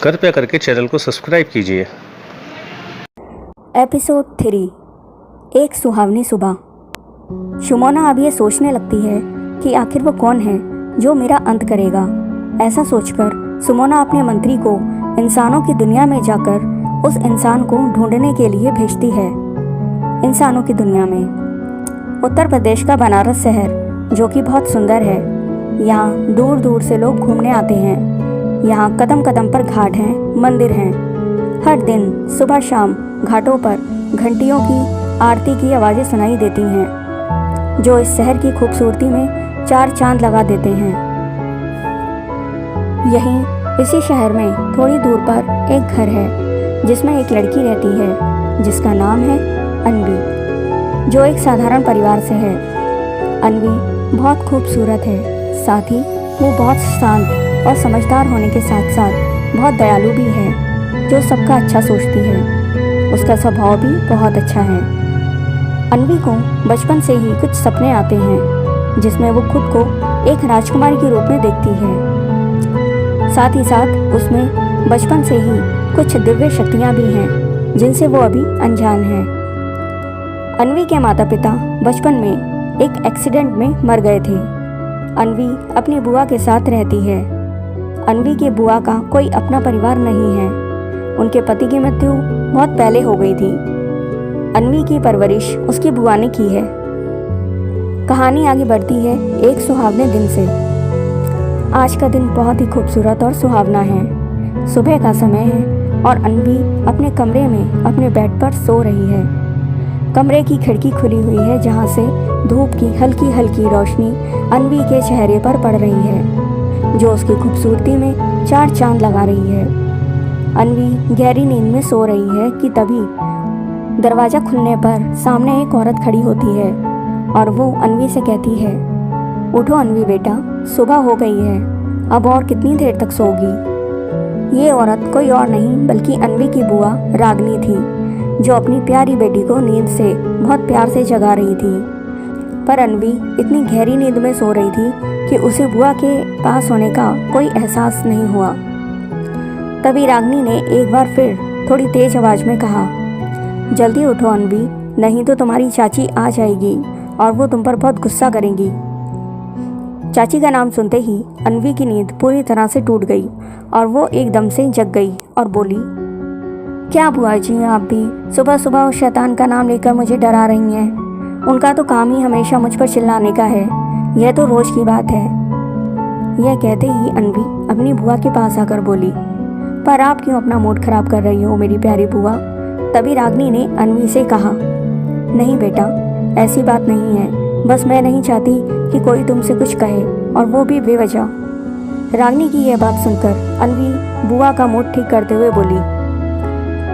कृपया करके चैनल को सब्सक्राइब कीजिए। एपिसोड 3। एक सुहावनी सुबह। शुमोना अब ये सोचने लगती है कि आखिर वो कौन है जो मेरा अंत करेगा। ऐसा सोचकर सुमोना अपने मंत्री को इंसानों की दुनिया में जाकर उस इंसान को ढूंढने के लिए भेजती है। इंसानों की दुनिया में उत्तर प्रदेश का बनारस शहर जो कि बहुत सुंदर है। यहाँ दूर दूर से लोग घूमने आते हैं। यहाँ कदम कदम पर घाट हैं, मंदिर हैं। हर दिन सुबह शाम घाटों पर घंटियों की आरती की आवाज़ें सुनाई देती हैं जो इस शहर की खूबसूरती में चार चांद लगा देते हैं। यहीं इसी शहर में थोड़ी दूर पर एक घर है जिसमें एक लड़की रहती है जिसका नाम है अन्वी, जो एक साधारण परिवार से है। अन्वी बहुत खूबसूरत है, साथ ही वो बहुत शांत और समझदार होने के साथ साथ बहुत दयालु भी है, जो सबका अच्छा सोचती है। उसका स्वभाव भी बहुत अच्छा है। अन्वी को बचपन से ही कुछ सपने आते हैं जिसमें वो खुद को एक राजकुमारी के रूप में देखती है। साथ ही साथ उसमें बचपन से ही कुछ दिव्य शक्तियाँ भी हैं जिनसे वो अभी अनजान है। अन्वी के माता पिता बचपन में एक एक्सीडेंट में मर गए थे। अन्वी अपनी बुआ के साथ रहती है। अन्वी की बुआ का कोई अपना परिवार नहीं है। उनके पति की मृत्यु बहुत पहले हो गई थी। अन्वी की परवरिश उसकी बुआ ने की है। कहानी आगे बढ़ती है एक सुहावने दिन से। आज का दिन बहुत ही खूबसूरत और सुहावना है। सुबह का समय है और अन्वी अपने कमरे में अपने बेड पर सो रही है। कमरे की खिड़की खुली हुई है जहाँ से धूप की हल्की हल्की रोशनी अन्वी के चेहरे पर पड़ रही है जो उसकी खूबसूरती में चार चांद लगा रही है। अन्वी गहरी नींद में सो रही है कि तभी दरवाज़ा खुलने पर सामने एक औरत खड़ी होती है और वो अन्वी से कहती है, उठो अन्वी बेटा, सुबह हो गई है, अब और कितनी देर तक सोगी। ये औरत कोई और नहीं बल्कि अन्वी की बुआ रागनी थी जो अपनी प्यारी बेटी को नींद से बहुत प्यार से जगा रही थी। पर अन्वी इतनी गहरी नींद में सो रही थी कि उसे बुआ के पास होने का कोई एहसास नहीं हुआ। तभी रागनी ने एक बार फिर थोड़ी तेज आवाज़ में कहा, जल्दी उठो अन्वी, नहीं तो तुम्हारी चाची आ जाएगी और वो तुम पर बहुत गुस्सा करेंगी। चाची का नाम सुनते ही अन्वी की नींद पूरी तरह से टूट गई और वो एकदम से जग गई और बोली, क्या बुआ जी, आप भी सुबह सुबह उस शैतान का नाम लेकर मुझे डरा रही हैं। उनका तो काम ही हमेशा मुझ पर चिल्लाने का है, यह तो रोज़ की बात है। यह कहते ही अन्वी अपनी बुआ के पास आकर बोली, पर आप क्यों अपना मूड खराब कर रही हो मेरी प्यारी बुआ। तभी रागनी ने अन्वी से कहा, नहीं बेटा, ऐसी बात नहीं है, बस मैं नहीं चाहती कि कोई तुमसे कुछ कहे और वो भी बेवजह। रागनी की यह बात सुनकर अन्वी बुआ का मूड ठीक करते हुए बोली,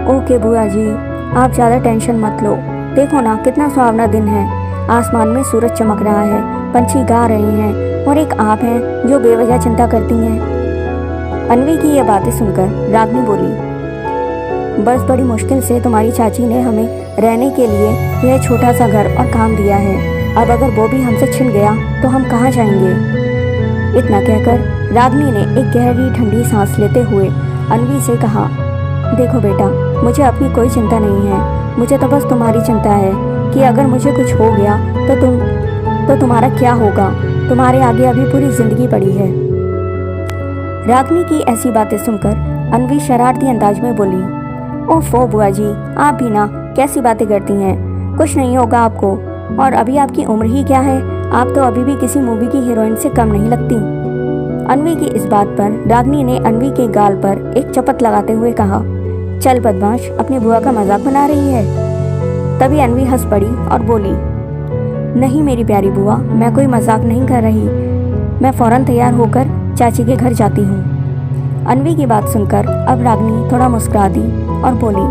ओके बुआ जी, आप ज़्यादा टेंशन मत लो। देखो ना कितना सुहावना दिन है, आसमान में सूरज चमक रहा है, पंछी गा रहे हैं और एक आप हैं जो बेवजह चिंता करती हैं। अन्वी की यह बातें सुनकर रागनी बोली, बस बड़ी मुश्किल से तुम्हारी चाची ने हमें रहने के लिए यह छोटा सा घर और काम दिया है। अब अगर वो भी हमसे छिन गया तो हम कहाँ जाएंगे। इतना कहकर रागनी ने एक गहरी ठंडी सांस लेते हुए अन्वी से कहा, देखो बेटा, मुझे अपनी कोई चिंता नहीं है, मुझे तो बस तुम्हारी चिंता है कि अगर मुझे कुछ हो गया तो तुम्हारा क्या होगा। तुम्हारे आगे अभी पूरी जिंदगी पड़ी है। रागनी की ऐसी बातें सुनकर अन्वी शरारती अंदाज में बोली, ओफो बुआ जी, आप भी ना कैसी बातें करती हैं, कुछ नहीं होगा आपको, और अभी आपकी उम्र ही क्या है, आप तो अभी भी किसी मूवी की हीरोइन से कम नहीं लगती। अन्वी की इस बात पर रागनी ने अन्वी के गाल पर एक चपत लगाते हुए कहा, चल बदमाश, अपनी बुआ का मजाक बना रही है। तभी अन्वी हंस पड़ी और बोली, नहीं मेरी प्यारी बुआ, मैं कोई मजाक नहीं कर रही, मैं फौरन तैयार होकर चाची के घर जाती हूँ। अन्वी की बात सुनकर अब रागनी थोड़ा मुस्कुरा दी और बोली,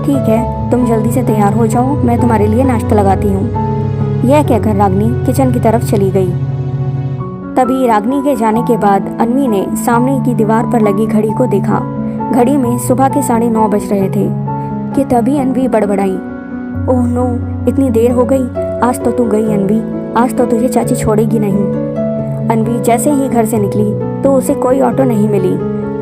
ठीक है, तुम जल्दी से तैयार हो जाओ, मैं तुम्हारे लिए नाश्ता लगाती हूँ। यह कहकर रागनी किचन की तरफ चली गई। तभी रागनी के जाने के बाद अन्वी ने सामने की दीवार पर लगी घड़ी को देखा। घड़ी में सुबह के 9:30 बज रहे थे कि तभी अन्वी बड़बड़ाई, ओह नो, इतनी देर हो गई, आज तो तू गई अन्वी, आज तो तुझे चाची छोड़ेगी नहीं। अन्वी जैसे ही घर से निकली तो उसे कोई ऑटो नहीं मिली।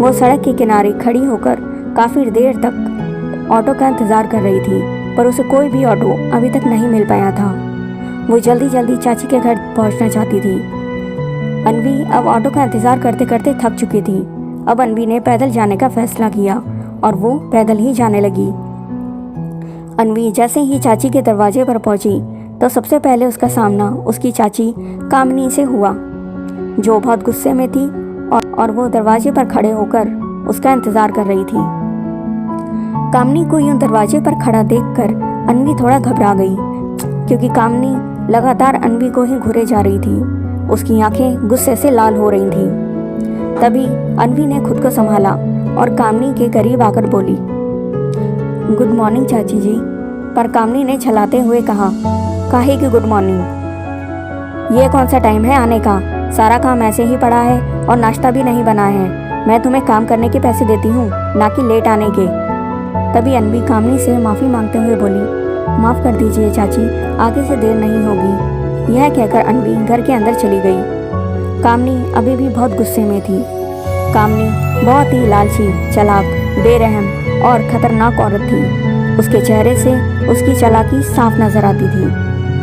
वो सड़क के किनारे खड़ी होकर काफ़ी देर तक ऑटो का इंतज़ार कर रही थी, पर उसे कोई भी ऑटो अभी तक नहीं मिल पाया था। वो जल्दी जल्दी चाची के घर पहुंचना चाहती थी। अन्वी अब ऑटो का इंतज़ार करते करते थक चुकी थी। अब अन्वी ने पैदल जाने का फैसला किया और वो पैदल ही जाने लगी। अन्वी जैसे ही चाची के दरवाजे पर पहुंची तो सबसे पहले उसका सामना उसकी चाची कामनी से हुआ, जो बहुत गुस्से में थी और वो दरवाजे पर खड़े होकर उसका इंतज़ार कर रही थी। कामनी को यूं दरवाजे पर खड़ा देखकर अन्वी थोड़ा घबरा गई, क्योंकि कामनी लगातार अन्वी को ही घूरे जा रही थी। उसकी आंखें गुस्से से लाल हो रही थीं। तभी अन्वी ने खुद को संभाला और कामनी के करीब आकर बोली, गुड मॉर्निंग चाची जी। पर कामनी ने छलाते हुए कहा, काहे की गुड मॉर्निंग? ये कौन सा टाइम है आने का? सारा काम ऐसे ही पड़ा है और नाश्ता भी नहीं बना है। मैं तुम्हें काम करने के पैसे देती हूँ, ना कि लेट आने के। तभी अन्वी कामनी से माफ़ी मांगते हुए बोली, माफ़ कर दीजिए चाची, आगे से देर नहीं होगी। यह कहकर अन्वी घर के अंदर चली गई। कामनी अभी भी बहुत गुस्से में थी। कामनी बहुत ही लालची, चालाक, बेरहम और खतरनाक औरत थी। उसके चेहरे से उसकी चालाकी साफ नजर आती थी।